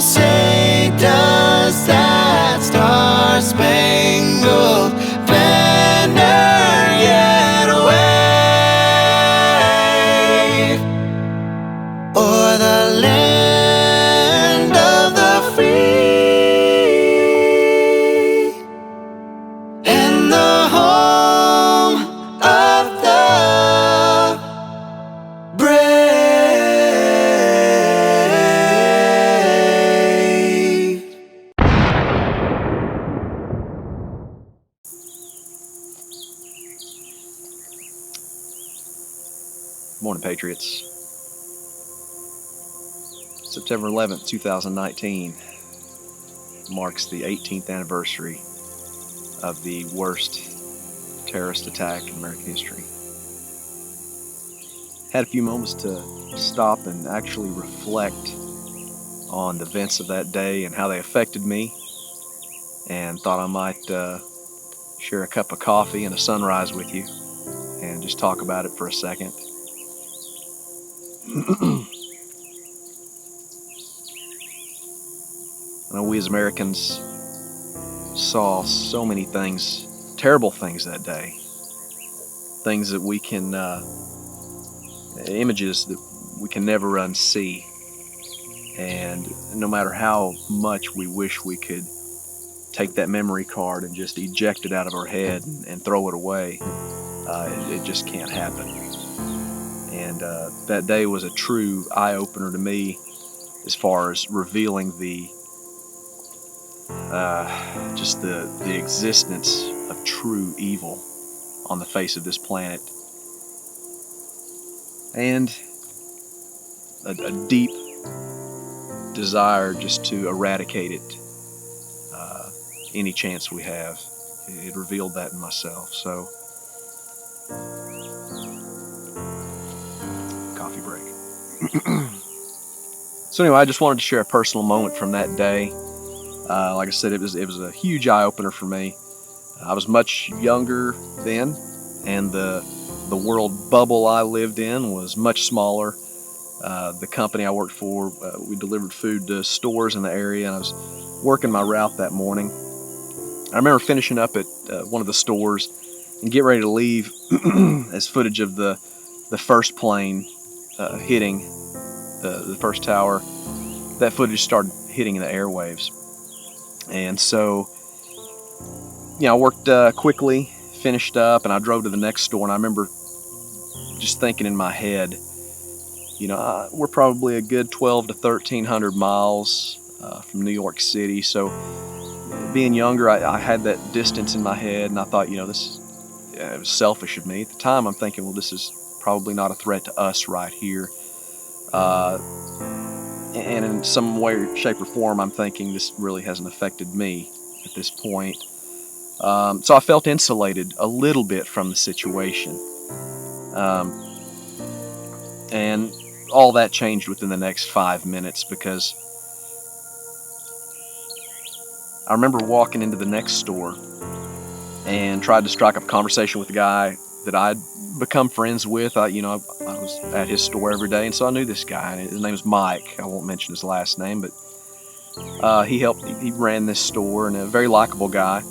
say, does that star-spangled banner yet wave o'er the land of the free and the home of the brave? Morning, Patriots. September 11th, 2019 marks the 18th anniversary of the worst terrorist attack in American history. Had a few moments to stop and actually reflect on the events of that day and how they affected me, and thought I might share a cup of coffee and a sunrise with you and just talk about it for a second. I know we as Americans saw so many things, terrible things that day. Things that we can, images that we can never unsee. And no matter how much we wish we could take that memory card and just eject it out of our head and throw it away, it just can't happen. And that day was a true eye-opener to me as far as revealing just the existence of true evil on the face of this planet, and a deep desire just to eradicate it any chance we have. It revealed that in myself. So, coffee break. So anyway, I just wanted to share a personal moment from that day. Like I said, it was a huge eye-opener for me. I was much younger then, and the world bubble I lived in was much smaller. The company I worked for, we delivered food to stores in the area, and I was working my route that morning. I remember finishing up at one of the stores and get ready to leave as footage of the first plane hitting the first tower. That footage started hitting the airwaves. And so, I worked quickly, finished up, and I drove to the next store. And I remember just thinking in my head, we're probably a good 12 to 1,300 miles from New York City. So, being younger, I had that distance in my head, and I thought, it was selfish of me. At the time, I'm thinking, well, this is probably not a threat to us right here. And in some way, shape, or form, I'm thinking this really hasn't affected me at this point. So I felt insulated a little bit from the situation. And all that changed within the next 5 minutes, because I remember walking into the next store and tried to strike up a conversation with the guy that I'd become friends with. I was at his store every day, and so I knew this guy. And his name was Mike. I won't mention his last name, but he ran this store, and a very likable guy.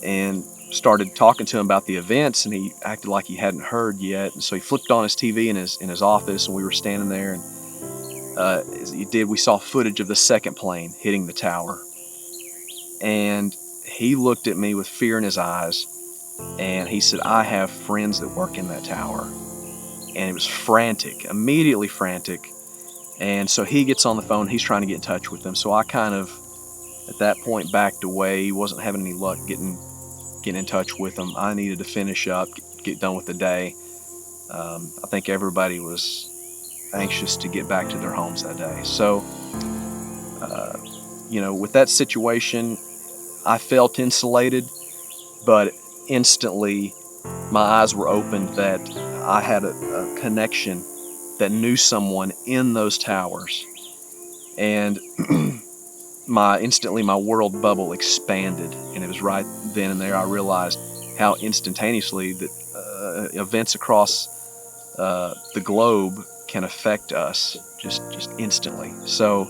And started talking to him about the events, and he acted like he hadn't heard yet. And so he flipped on his TV in his office, and we were standing there, and as he did, we saw footage of the second plane hitting the tower. And he looked at me with fear in his eyes, and he said, "I have friends that work in that tower." And it was frantic, immediately frantic. And so he gets on the phone, he's trying to get in touch with them. So I kind of, at that point, backed away. He wasn't having any luck getting in touch with them. I needed to finish up, get done with the day. I think everybody was anxious to get back to their homes that day. So, with that situation, I felt insulated, but instantly my eyes were opened that I had a connection that knew someone in those towers. And instantly my world bubble expanded, and it was right then and there I realized how instantaneously that events across the globe can affect us just instantly. So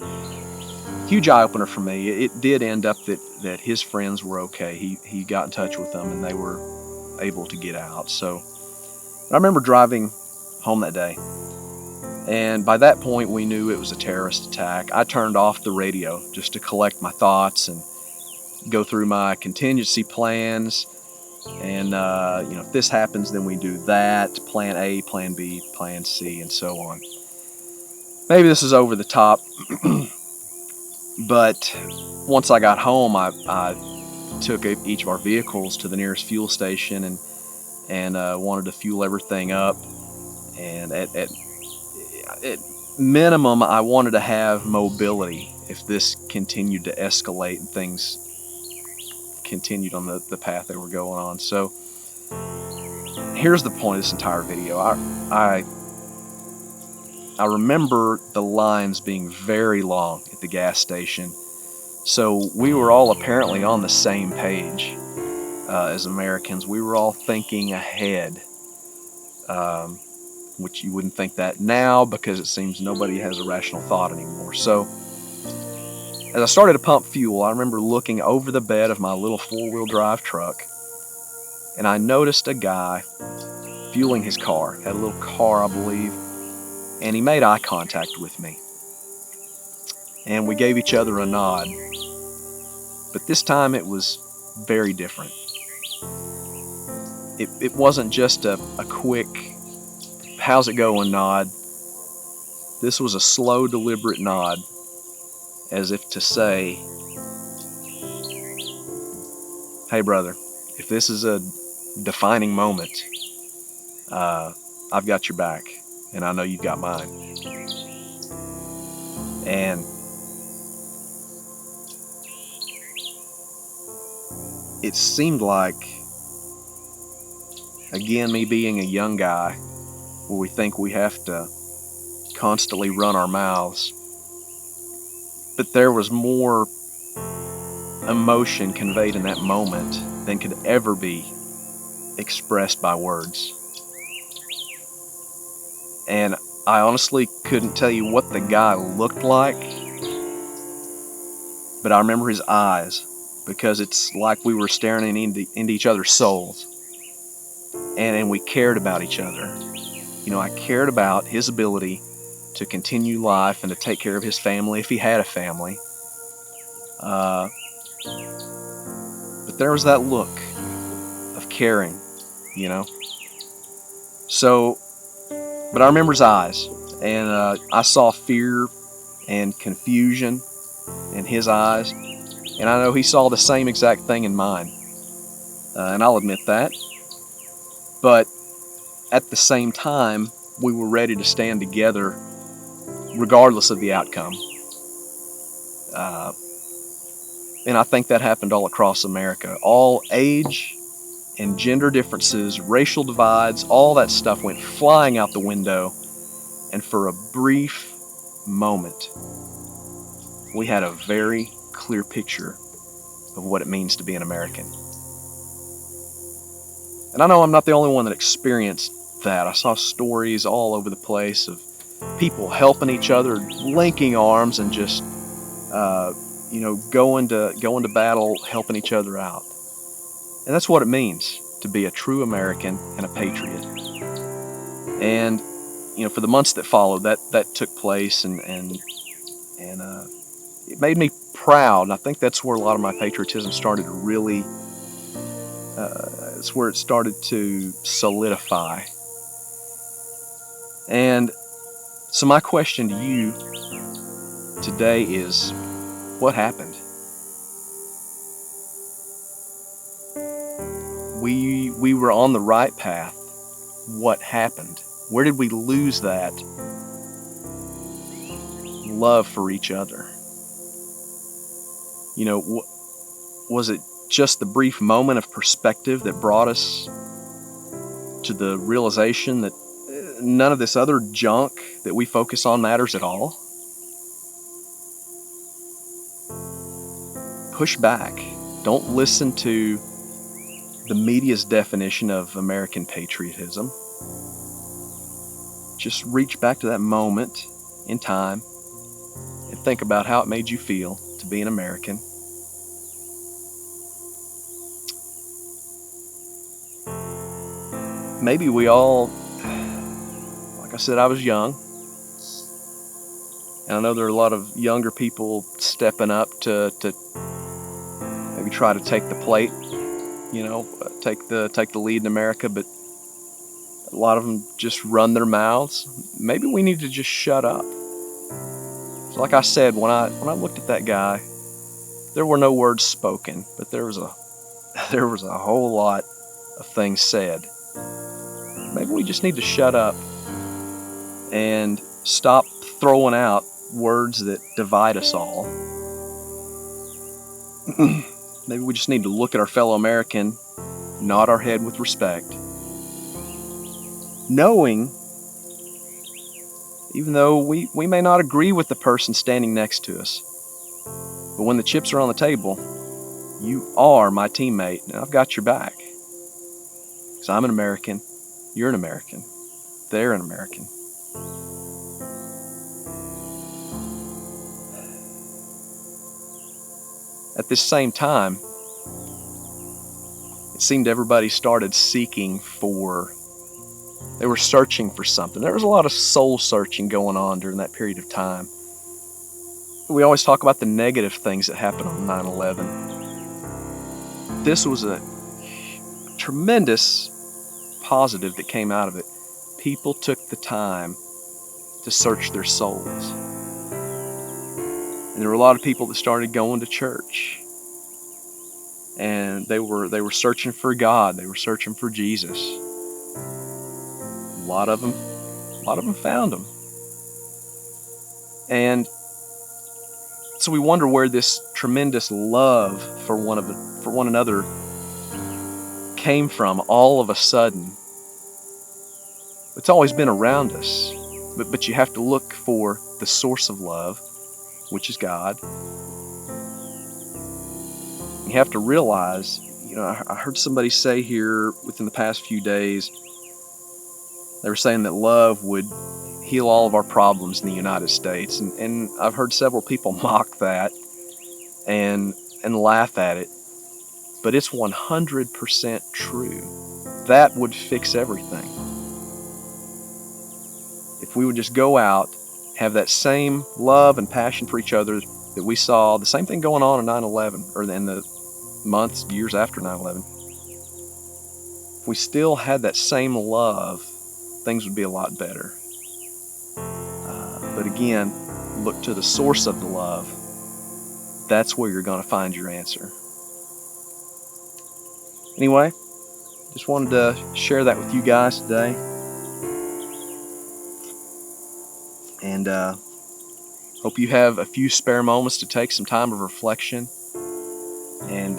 huge eye-opener for me. It did end up that his friends were okay. He got in touch with them, and they were able to get out. So I remember driving home that day, and by that point we knew it was a terrorist attack. I turned off the radio just to collect my thoughts and go through my contingency plans. And if this happens, then we do that. Plan A, Plan B, Plan C, and so on. Maybe this is over the top, but once I got home, I took each of our vehicles to the nearest fuel station and wanted to fuel everything up. And at minimum, I wanted to have mobility if this continued to escalate and things continued on the path they were going on. So here's the point of this entire video. I remember the lines being very long at the gas station, so we were all apparently on the same page as Americans. We were all thinking ahead, which you wouldn't think that now because it seems nobody has a rational thought anymore. So as I started to pump fuel, I remember looking over the bed of my little four-wheel drive truck, and I noticed a guy fueling his car. Had a little car, I believe, and he made eye contact with me. And we gave each other a nod. But this time it was very different. It wasn't just a quick, how's it going nod. This was a slow, deliberate nod, as if to say, hey brother, if this is a defining moment, I've got your back, and I know you've got mine. And it seemed like, again, me being a young guy, where we think we have to constantly run our mouths, but there was more emotion conveyed in that moment than could ever be expressed by words. And I honestly couldn't tell you what the guy looked like, but I remember his eyes, because it's like we were staring into each other's souls, and we cared about each other. I cared about his ability to continue life and to take care of his family if he had a family. But there was that look of caring, So, but I remember his eyes, and I saw fear and confusion in his eyes, and I know he saw the same exact thing in mine, and I'll admit that. But at the same time, we were ready to stand together regardless of the outcome. And I think that happened all across America. All age and gender differences, racial divides, all that stuff went flying out the window. And for a brief moment, we had a very clear picture of what it means to be an American. And I know I'm not the only one that experienced that. I saw stories all over the place of people helping each other, linking arms, and just going to battle, helping each other out. And that's what it means to be a true American and a patriot. And for the months that followed, that took place, and it made me proud. And I think that's where a lot of my patriotism started to really. It's where it started to solidify. And so my question to you today is, what happened? We were on the right path. What happened? Where did we lose that love for each other? Was it just the brief moment of perspective that brought us to the realization that none of this other junk that we focus on matters at all? Push back. Don't listen to the media's definition of American patriotism. Just reach back to that moment in time and think about how it made you feel to be an American. Maybe we all, like I said, I was young, and I know there are a lot of younger people stepping up to maybe try to take the plate, take the lead in America, but a lot of them just run their mouths. Maybe we need to just shut up. So like I said, when I looked at that guy, there were no words spoken, but there was a whole lot of things said. Maybe we just need to shut up and stop throwing out words that divide us all. Maybe we just need to look at our fellow American, nod our head with respect, knowing, even though we may not agree with the person standing next to us, but when the chips are on the table, you are my teammate, and I've got your back. Because I'm an American, you're an American, they're an American. At this same time, it seemed everybody started they were searching for something. There was a lot of soul searching going on during that period of time. We always talk about the negative things that happened on 9/11. This was a tremendous positive that came out of it. People took the time to search their souls. And there were a lot of people that started going to church. And they were searching for God. They were searching for Jesus. A lot of them found him. And so we wonder where this tremendous love for one another came from all of a sudden. It's always been around us, but you have to look for the source of love, which is God. You have to realize, I heard somebody say here within the past few days, they were saying that love would heal all of our problems in the United States. And I've heard several people mock that and laugh at it. But it's 100% true. That would fix everything. If we would just go out, have that same love and passion for each other that we saw, the same thing going on in 9/11, or in the months, years after 9/11. If we still had that same love, things would be a lot better. But again, look to the source of the love. That's where you're going to find your answer. Anyway, just wanted to share that with you guys today. And hope you have a few spare moments to take some time of reflection and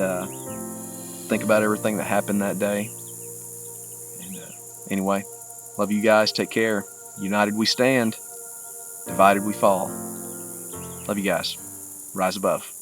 think about everything that happened that day. And anyway, love you guys. Take care. United we stand. Divided we fall. Love you guys. Rise above.